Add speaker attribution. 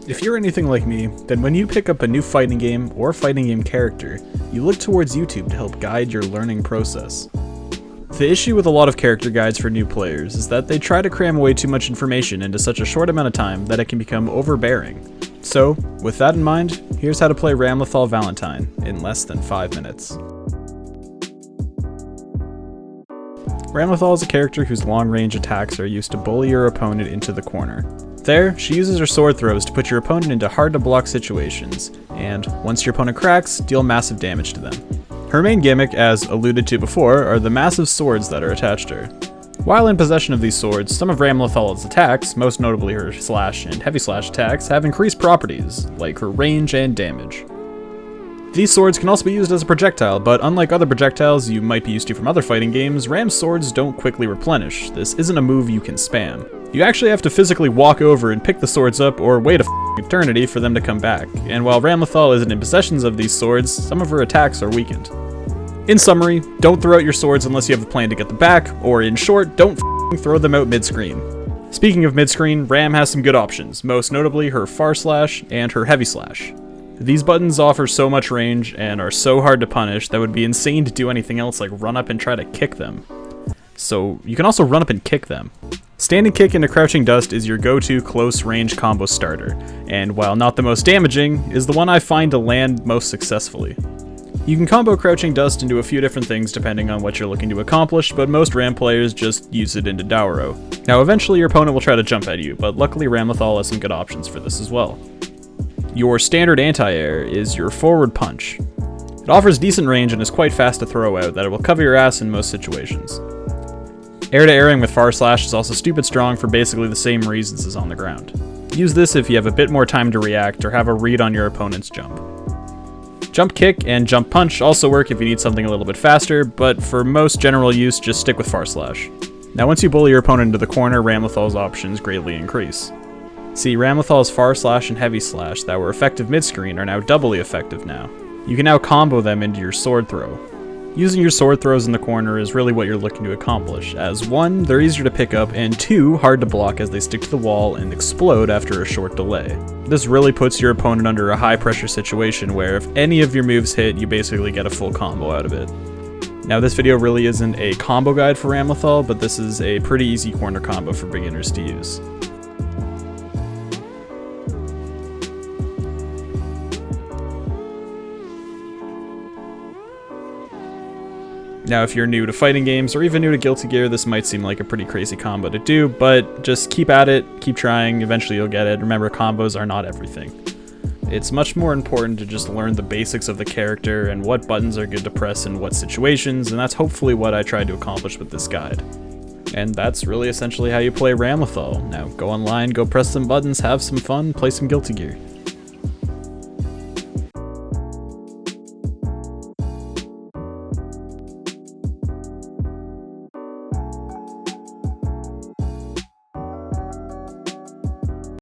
Speaker 1: If you're anything like me, then when you pick up a new fighting game or fighting game character, you look towards YouTube to help guide your learning process. The issue with a lot of character guides for new players is that they try to cram way too much information into such a short amount of time that it can become overbearing. So, with that in mind, here's how to play Ramlethal Valentine in less than 5 minutes. Ramlethal is a character whose long-range attacks are used to bully your opponent into the corner. There, she uses her sword throws to put your opponent into hard-to-block situations, and once your opponent cracks, deal massive damage to them. Her main gimmick, as alluded to before, are the massive swords that are attached to her. While in possession of these swords, some of Ramlethal's attacks, most notably her slash and heavy slash attacks, have increased properties, like her range and damage. These swords can also be used as a projectile, but unlike other projectiles you might be used to from other fighting games, Ram's swords don't quickly replenish. This isn't a move you can spam. You actually have to physically walk over and pick the swords up or wait a eternity for them to come back, and while Ramlethal isn't in possession of these swords, some of her attacks are weakened. In summary, don't throw out your swords unless you have a plan to get them back, or in short, don't throw them out mid-screen. Speaking of mid-screen, Ram has some good options, most notably her far slash and her heavy slash. These buttons offer so much range and are so hard to punish that it would be insane to do anything else like run up and try to kick them. So you can also run up and kick them. Standing kick into Crouching Dust is your go-to close range combo starter, and while not the most damaging, is the one I find to land most successfully. You can combo Crouching Dust into a few different things depending on what you're looking to accomplish, but most Ram players just use it into Dowro. Now eventually your opponent will try to jump at you, but luckily Ramlethal has some good options for this as well. Your standard anti-air is your forward punch. It offers decent range and is quite fast to throw out that it will cover your ass in most situations. Air-to-airing with far slash is also stupid strong for basically the same reasons as on the ground. Use this if you have a bit more time to react or have a read on your opponent's jump. Jump kick and jump punch also work if you need something a little bit faster, but for most general use, just stick with far slash. Now once you bully your opponent into the corner, Ramlethal's options greatly increase. See, Ramlethal's far slash and heavy slash that were effective mid-screen are now doubly effective now. You can now combo them into your sword throw. Using your sword throws in the corner is really what you're looking to accomplish, as 1, they're easier to pick up, and 2, hard to block as they stick to the wall and explode after a short delay. This really puts your opponent under a high pressure situation where if any of your moves hit, you basically get a full combo out of it. Now this video really isn't a combo guide for Ramlethal, but this is a pretty easy corner combo for beginners to use. Now if you're new to fighting games, or even new to Guilty Gear, this might seem like a pretty crazy combo to do, but just keep at it, keep trying, eventually you'll get it. Remember, combos are not everything. It's much more important to just learn the basics of the character and what buttons are good to press in what situations, and that's hopefully what I tried to accomplish with this guide. And that's really essentially how you play Ramlethal. Now go online, go press some buttons, have some fun, play some Guilty Gear.